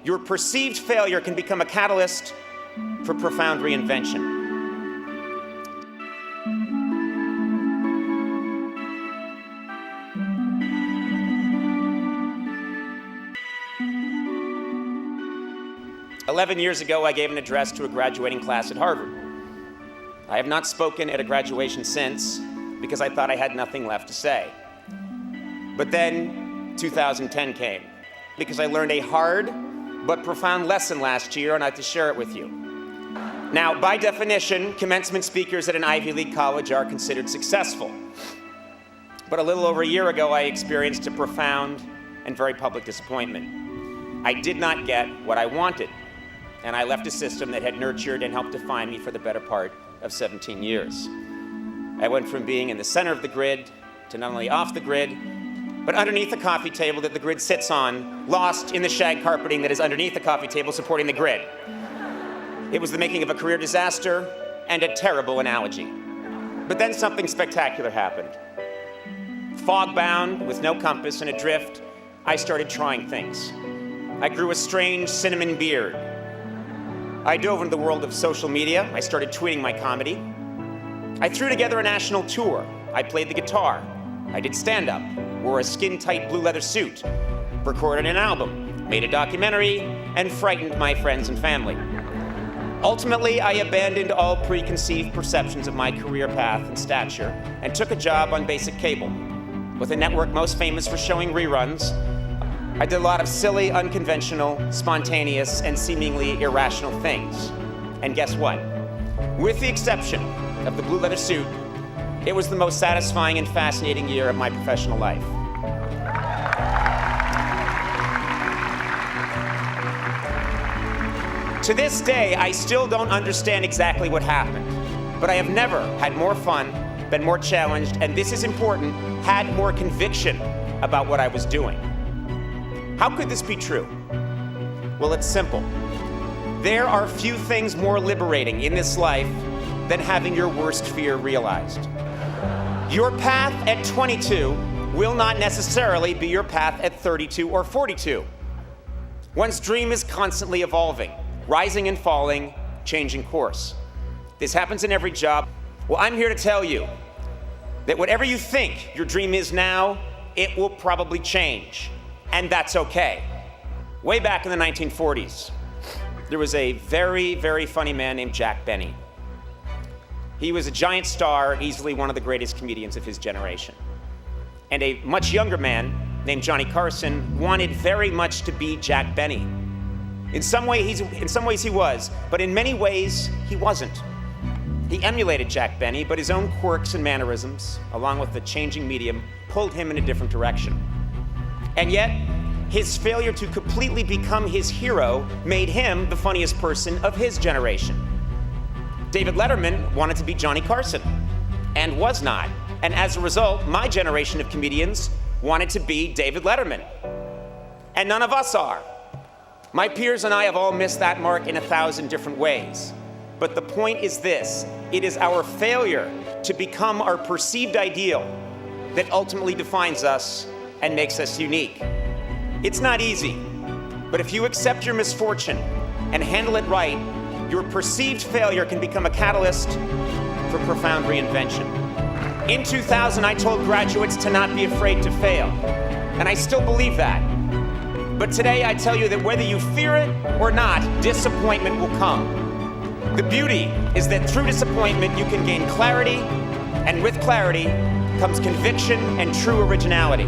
your perceived failure can become a catalyst for profound reinvention. "11 years ago, I gave an address to a graduating class at Harvard. I have not spoken at a graduation since because I thought I had nothing left to say. But then 2010 came because I learned a hard but profound lesson last year, and I have to share it with you. Now, by definition, commencement speakers at an Ivy League college are considered successful. But a little over a year ago, I experienced a profound and very public disappointment. I did not get what I wanted, and I left a system that had nurtured and helped define me for the better part of 17 years. I went from being in the center of the grid to not only off the grid, but underneath the coffee table that the grid sits on, lost in the shag carpeting that is underneath the coffee table supporting the grid. It was the making of a career disaster and a terrible analogy. But then something spectacular happened. Fog-bound, with no compass and adrift, I started trying things. I grew a strange cinnamon beard. I dove into the world of social media. I started tweeting my comedy. I threw together a national tour. I played the guitar. I did stand-up, wore a skin-tight blue leather suit, recorded an album, made a documentary, and frightened my friends and family. Ultimately, I abandoned all preconceived perceptions of my career path and stature and took a job on basic cable. With a network most famous for showing reruns, I did a lot of silly, unconventional, spontaneous, and seemingly irrational things. And guess what? With the exception of the blue leather suit, it was the most satisfying and fascinating year of my professional life. To this day, I still don't understand exactly what happened, but I have never had more fun, been more challenged, and this is important, had more conviction about what I was doing. How could this be true? Well, it's simple. There are few things more liberating in this life than having your worst fear realized. Your path at 22 will not necessarily be your path at 32 or 42. One's dream is constantly evolving, rising and falling, changing course. This happens in every job. Well, I'm here to tell you that whatever you think your dream is now, it will probably change, and that's okay. Way back in the 1940s, there was a very, very funny man named Jack Benny. He was a giant star, easily one of the greatest comedians of his generation. And a much younger man named Johnny Carson wanted very much to be Jack Benny. In some ways he was, but in many ways he wasn't. He emulated Jack Benny, but his own quirks and mannerisms, along with the changing medium, pulled him in a different direction. And yet, his failure to completely become his hero made him the funniest person of his generation. David Letterman wanted to be Johnny Carson, and was not. And as a result, my generation of comedians wanted to be David Letterman. And none of us are. My peers and I have all missed that mark in 1,000 different ways. But the point is this: it is our failure to become our perceived ideal that ultimately defines us and makes us unique. It's not easy, but if you accept your misfortune and handle it right, your perceived failure can become a catalyst for profound reinvention. In 2000, I told graduates to not be afraid to fail, and I still believe that. But today, I tell you that whether you fear it or not, disappointment will come. The beauty is that through disappointment, you can gain clarity, and with clarity comes conviction and true originality.